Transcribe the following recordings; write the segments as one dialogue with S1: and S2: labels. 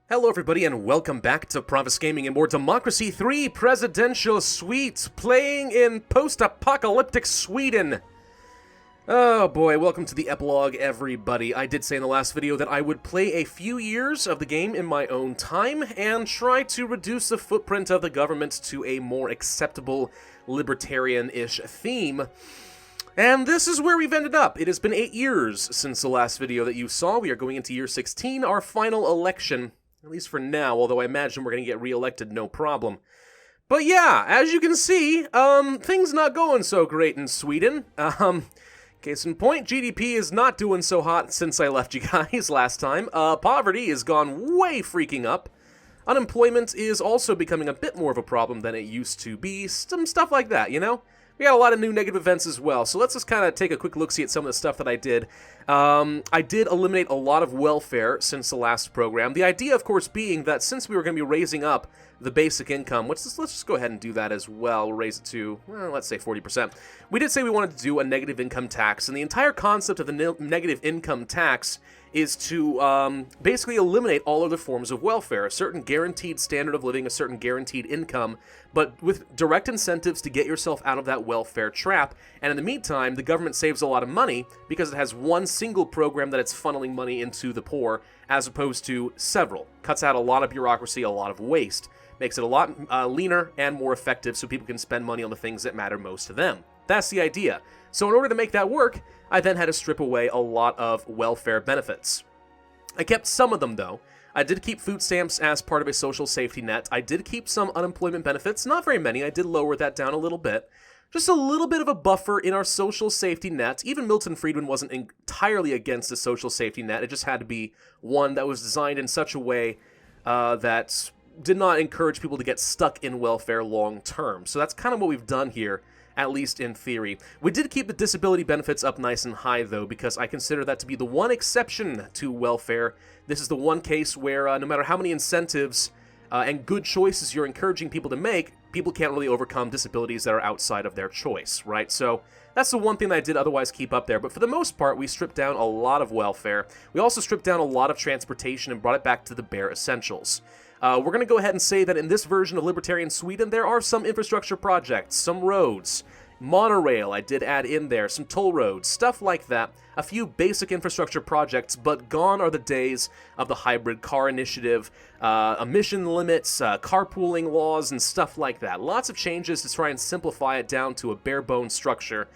S1: Hello everybody and welcome back to Pravus Gaming and more Democracy 3 Presidential Suite, playing in post-apocalyptic Sweden. Oh boy, welcome to the epilogue everybody. I did say in the last video that I would play a few years of the game in my own time and try to reduce the footprint of the government to a more acceptable libertarian-ish theme. And this is where we've ended up. It has been 8 years since the last video that you saw. We are going into year 16, our final election. At least for now, although I imagine we're going to get re-elected no problem. But yeah, as you can see, things not going so great in Sweden. Case in point, GDP is not doing so hot since I left you guys last time. Poverty has gone way freaking up. Unemployment is also becoming a bit more of a problem than it used to be. Some stuff like that, you know? We got a lot of new negative events as well, so let's just kind of take a quick look-see at some of the stuff that I did. I did eliminate a lot of welfare since the last program. The idea, of course, being that since we were going to be raising up the basic income, let's just go ahead and do that as well. We'll raise it to, well, let's say 40%. We did say we wanted to do a negative income tax, and the entire concept of the negative income tax is to basically eliminate all other forms of welfare, a certain guaranteed standard of living, a certain guaranteed income, but with direct incentives to get yourself out of that welfare trap. And in the meantime, the government saves a lot of money because it has one single program that it's funneling money into the poor, as opposed to several. Cuts out a lot of bureaucracy, a lot of waste. Makes it a lot leaner and more effective so people can spend money on the things that matter most to them. That's the idea. So in order to make that work, I then had to strip away a lot of welfare benefits. I kept some of them, though. I did keep food stamps as part of a social safety net. I did keep some unemployment benefits, not very many. I did lower that down a little bit. Just a little bit of a buffer in our social safety net. Even Milton Friedman wasn't entirely against the social safety net. It just had to be one that was designed in such a way that did not encourage people to get stuck in welfare long term. So that's kind of what we've done here, at least in theory. We did keep the disability benefits up nice and high, though, because I consider that to be the one exception to welfare. This is the one case where no matter how many incentives and good choices you're encouraging people to make, people can't really overcome disabilities that are outside of their choice, right? So that's the one thing that I did otherwise keep up there. But for the most part, we stripped down a lot of welfare. We also stripped down a lot of transportation and brought it back to the bare essentials. We're going to go ahead and say that in this version of Libertarian Sweden, there are some infrastructure projects, some roads, monorail I did add in there, some toll roads, stuff like that, a few basic infrastructure projects, but gone are the days of the hybrid car initiative, emission limits, carpooling laws, and stuff like that. Lots of changes to try and simplify it down to a bare-bones structure.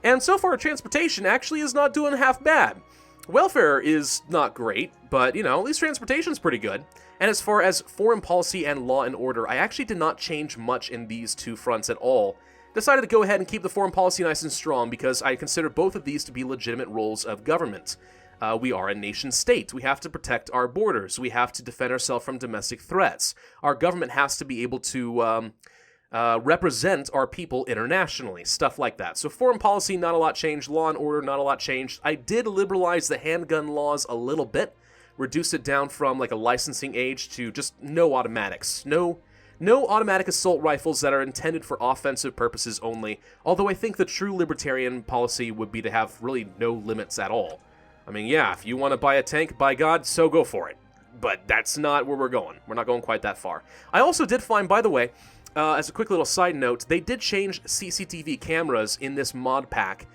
S1: And so far, transportation actually is not doing half bad. Welfare is not great, but, you know, at least transportation's pretty good. And as far as foreign policy and law and order, I actually did not change much in these two fronts at all. Decided to go ahead and keep the foreign policy nice and strong because I consider both of these to be legitimate roles of government. We are a nation state. We have to protect our borders. We have to defend ourselves from domestic threats. Our government has to be able to represent our people internationally, stuff like that. So foreign policy, not a lot changed. Law and order, not a lot changed. I did liberalize the handgun laws a little bit, reduce it down from like a licensing age to just no automatics. No automatic assault rifles that are intended for offensive purposes only, although I think the true libertarian policy would be to have really no limits at all. I mean, yeah, if you want to buy a tank, by God, so go for it. But that's not where we're going. We're not going quite that far. I also did find, by the way, as a quick little side note, they did change CCTV cameras in this mod pack.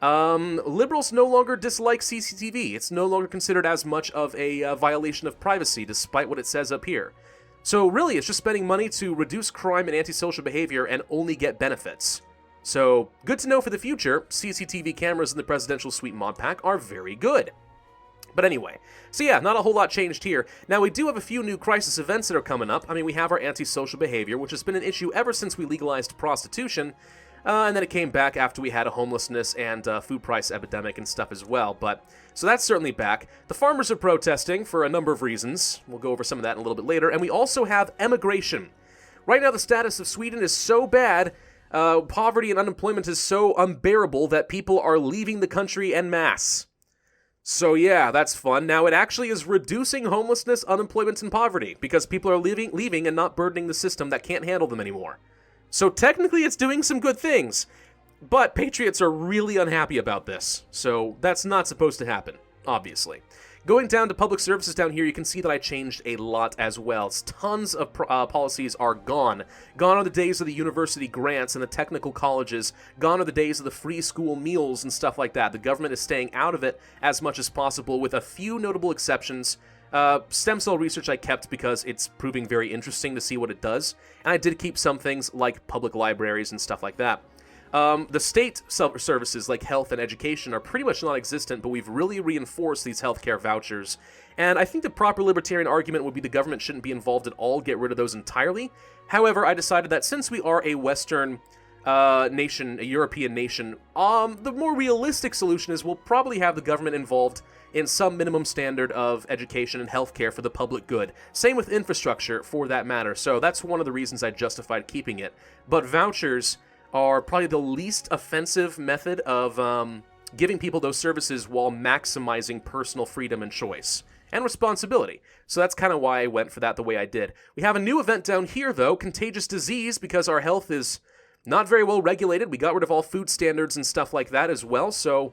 S1: Liberals no longer dislike CCTV. It's no longer considered as much of a violation of privacy, despite what it says up here. So really, it's just spending money to reduce crime and antisocial behavior and only get benefits. So, good to know for the future, CCTV cameras in the Presidential Suite mod pack are very good. But anyway, so yeah, not a whole lot changed here. Now, we do have a few new crisis events that are coming up. I mean, we have our antisocial behavior, which has been an issue ever since we legalized prostitution, and then it came back after we had a homelessness and food price epidemic and stuff as well. But so that's certainly back. The farmers are protesting for a number of reasons. We'll go over some of that in a little bit later. And we also have emigration. Right now, the status of Sweden is so bad, poverty and unemployment is so unbearable that people are leaving the country en masse. So yeah, that's fun. Now, it actually is reducing homelessness, unemployment, and poverty because people are leaving and not burdening the system that can't handle them anymore. So technically, it's doing some good things. But patriots are really unhappy about this, so that's not supposed to happen, obviously. Going down to public services down here, you can see that I changed a lot as well. Tons of policies are gone. Gone are the days of the university grants and the technical colleges. Gone are the days of the free school meals and stuff like that. The government is staying out of it as much as possible, with a few notable exceptions. Stem cell research I kept because it's proving very interesting to see what it does. And I did keep some things like public libraries and stuff like that. The state services like health and education are pretty much non-existent, but we've really reinforced these healthcare vouchers. And I think the proper libertarian argument would be the government shouldn't be involved at all, get rid of those entirely. However, I decided that since we are a Western nation, a European nation, the more realistic solution is we'll probably have the government involved in some minimum standard of education and healthcare for the public good. Same with infrastructure, for that matter. So that's one of the reasons I justified keeping it. But vouchers are probably the least offensive method of giving people those services while maximizing personal freedom and choice and responsibility. So that's kind of why I went for that the way I did. We have a new event down here, though, Contagious Disease, because our health is not very well regulated. We got rid of all food standards and stuff like that as well, so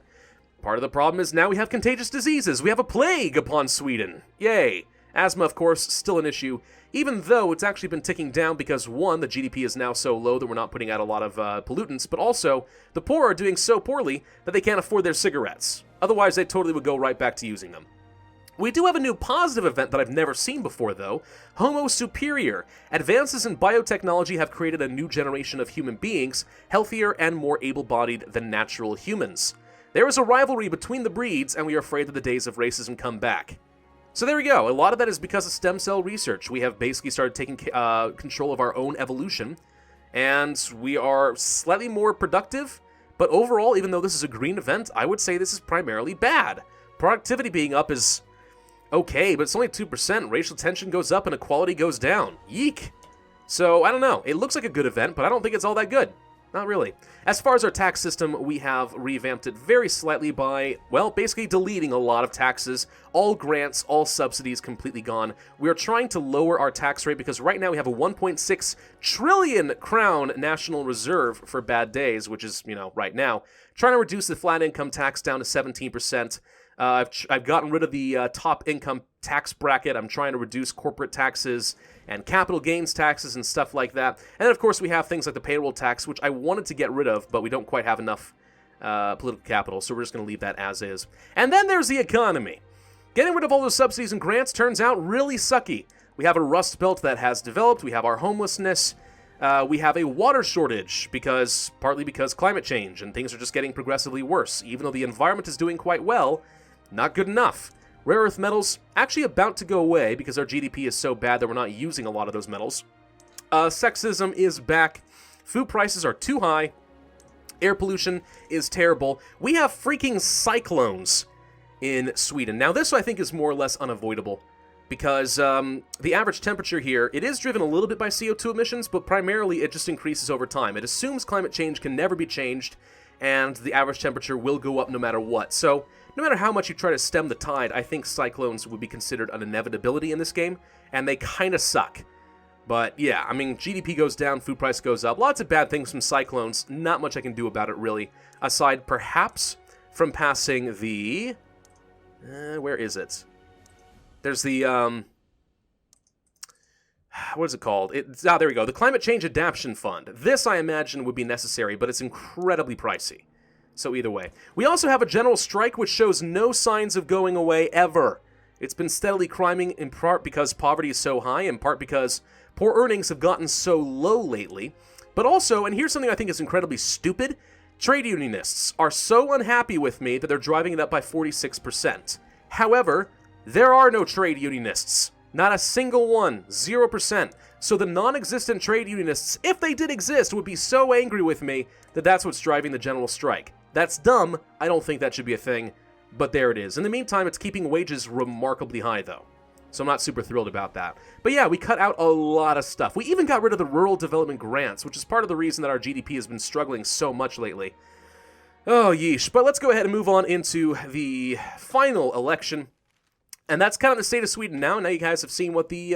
S1: part of the problem is now we have contagious diseases. We have a plague upon Sweden. Yay. Asthma, of course, still an issue, even though it's actually been ticking down because, one, the GDP is now so low that we're not putting out a lot of pollutants, but also the poor are doing so poorly that they can't afford their cigarettes. Otherwise, they totally would go right back to using them. We do have a new positive event that I've never seen before, though. Homo Superior. Advances in biotechnology have created a new generation of human beings, healthier and more able-bodied than natural humans. There is a rivalry between the breeds, and we are afraid that the days of racism come back. So there we go. A lot of that is because of stem cell research. We have basically started taking control of our own evolution, and we are slightly more productive, but overall, even though this is a green event, I would say this is primarily bad. Productivity being up is okay, but it's only 2%. Racial tension goes up and equality goes down. Yeek! So, I don't know. It looks like a good event, but I don't think it's all that good. Not really. As far as our tax system, we have revamped it very slightly by, well, basically deleting a lot of taxes, all grants, all subsidies completely gone. We are trying to lower our tax rate because right now we have a 1.6 trillion crown national reserve for bad days, which is, right now. Trying to reduce the flat income tax down to 17%. I've gotten rid of the top income tax bracket. I'm trying to reduce corporate taxes and capital gains taxes and stuff like that. And then, of course, we have things like the payroll tax, which I wanted to get rid of, but we don't quite have enough political capital, so we're just going to leave that as is. And then there's the economy. Getting rid of all those subsidies and grants turns out really sucky. We have a rust belt that has developed. We have our homelessness. We have a water shortage, partly because climate change, and things are just getting progressively worse. Even though the environment is doing quite well, not good enough. Rare earth metals actually about to go away because our GDP is so bad that we're not using a lot of those metals. Sexism is back. Food prices are too high. Air pollution is terrible. We have freaking cyclones in Sweden. Now, this I think is more or less unavoidable because the average temperature here, it is driven a little bit by CO2 emissions, but primarily it just increases over time. It assumes climate change can never be changed, and the average temperature will go up no matter what. So, no matter how much you try to stem the tide, I think cyclones would be considered an inevitability in this game, and they kind of suck. But yeah, I mean, GDP goes down, food price goes up, lots of bad things from cyclones, not much I can do about it really, aside perhaps from passing the... where is it? There's the, what is it called? There we go, the Climate Change Adaptation Fund. This, I imagine, would be necessary, but it's incredibly pricey. So either way. We also have a general strike which shows no signs of going away ever. It's been steadily climbing in part because poverty is so high, in part because poor earnings have gotten so low lately. But also, and here's something I think is incredibly stupid, trade unionists are so unhappy with me that they're driving it up by 46%. However, there are no trade unionists. Not a single one. 0%. So the non-existent trade unionists, if they did exist, would be so angry with me that that's what's driving the general strike. That's dumb. I don't think that should be a thing, but there it is. In the meantime, it's keeping wages remarkably high, though. So I'm not super thrilled about that. But yeah, we cut out a lot of stuff. We even got rid of the rural development grants, which is part of the reason that our GDP has been struggling so much lately. Oh, yeesh. But let's go ahead and move on into the final election. And that's kind of the state of Sweden now. Now you guys have seen what the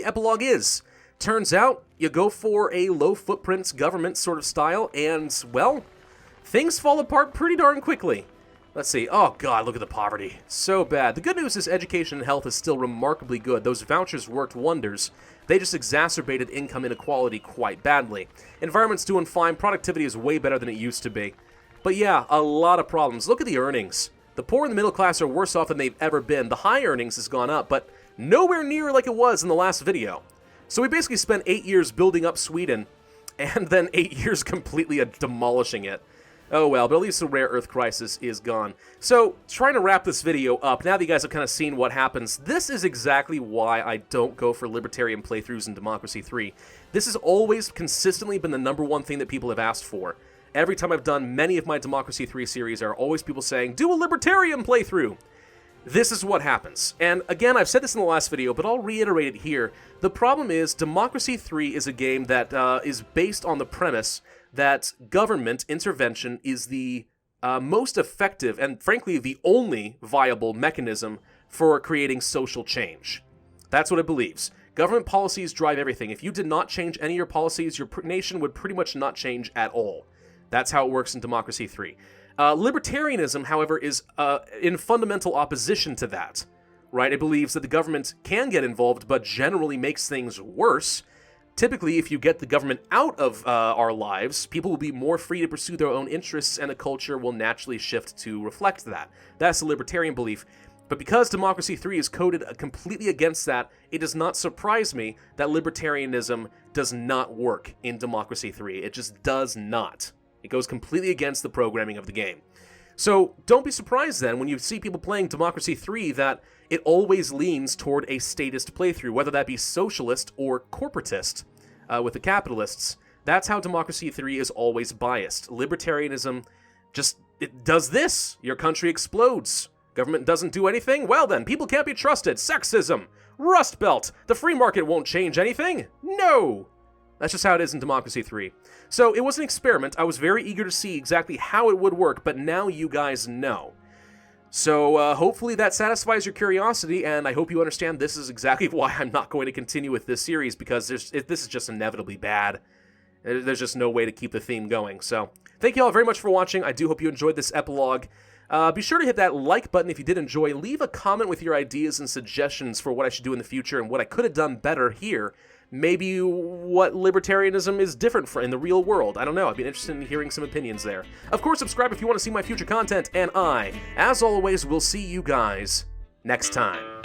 S1: epilogue is. Turns out, you go for a low-footprint government sort of style, and, well, things fall apart pretty darn quickly. Let's see. Oh, God, look at the poverty. So bad. The good news is education and health is still remarkably good. Those vouchers worked wonders. They just exacerbated income inequality quite badly. Environment's doing fine. Productivity is way better than it used to be. But yeah, a lot of problems. Look at the earnings. The poor and the middle class are worse off than they've ever been. The high earnings has gone up, but nowhere near like it was in the last video. So we basically spent 8 years building up Sweden, and then 8 years completely demolishing it. Oh well, but at least the rare earth crisis is gone. So, trying to wrap this video up, now that you guys have kind of seen what happens, this is exactly why I don't go for libertarian playthroughs in Democracy 3. This has always consistently been the #1 thing that people have asked for. Every time I've done many of my Democracy 3 series, there are always people saying, do a libertarian playthrough! This is what happens. And again, I've said this in the last video, but I'll reiterate it here. The problem is, Democracy 3 is a game that is based on the premise that government intervention is the most effective and, frankly, the only viable mechanism for creating social change. That's what it believes. Government policies drive everything. If you did not change any of your policies, your nation would pretty much not change at all. That's how it works in Democracy 3. Libertarianism, however, is in fundamental opposition to that, right? It believes that the government can get involved, but generally makes things worse. Typically, if you get the government out of our lives, people will be more free to pursue their own interests, and the culture will naturally shift to reflect that. That's the libertarian belief. But because Democracy 3 is coded completely against that, it does not surprise me that libertarianism does not work in Democracy 3. It just does not. It goes completely against the programming of the game. So don't be surprised then when you see people playing Democracy 3 that it always leans toward a statist playthrough, whether that be socialist or corporatist with the capitalists. That's how Democracy 3 is always biased. Libertarianism just, it does this. Your country explodes. Government doesn't do anything? Well then, people can't be trusted. Sexism. Rust Belt. The free market won't change anything. No! That's just how it is in Democracy 3. So it was an experiment. I was very eager to see exactly how it would work, but now you guys know. So hopefully that satisfies your curiosity, and I hope you understand this is exactly why I'm not going to continue with this series, because this is just inevitably bad. There's just no way to keep the theme going. So thank you all very much for watching. I do hope you enjoyed this epilogue. Be sure to hit that like button if you did enjoy. Leave a comment with your ideas and suggestions for what I should do in the future and what I could have done better here. Maybe what libertarianism is different in the real world. I don't know. I'd be interested in hearing some opinions there. Of course, subscribe if you want to see my future content, and I, as always, will see you guys next time.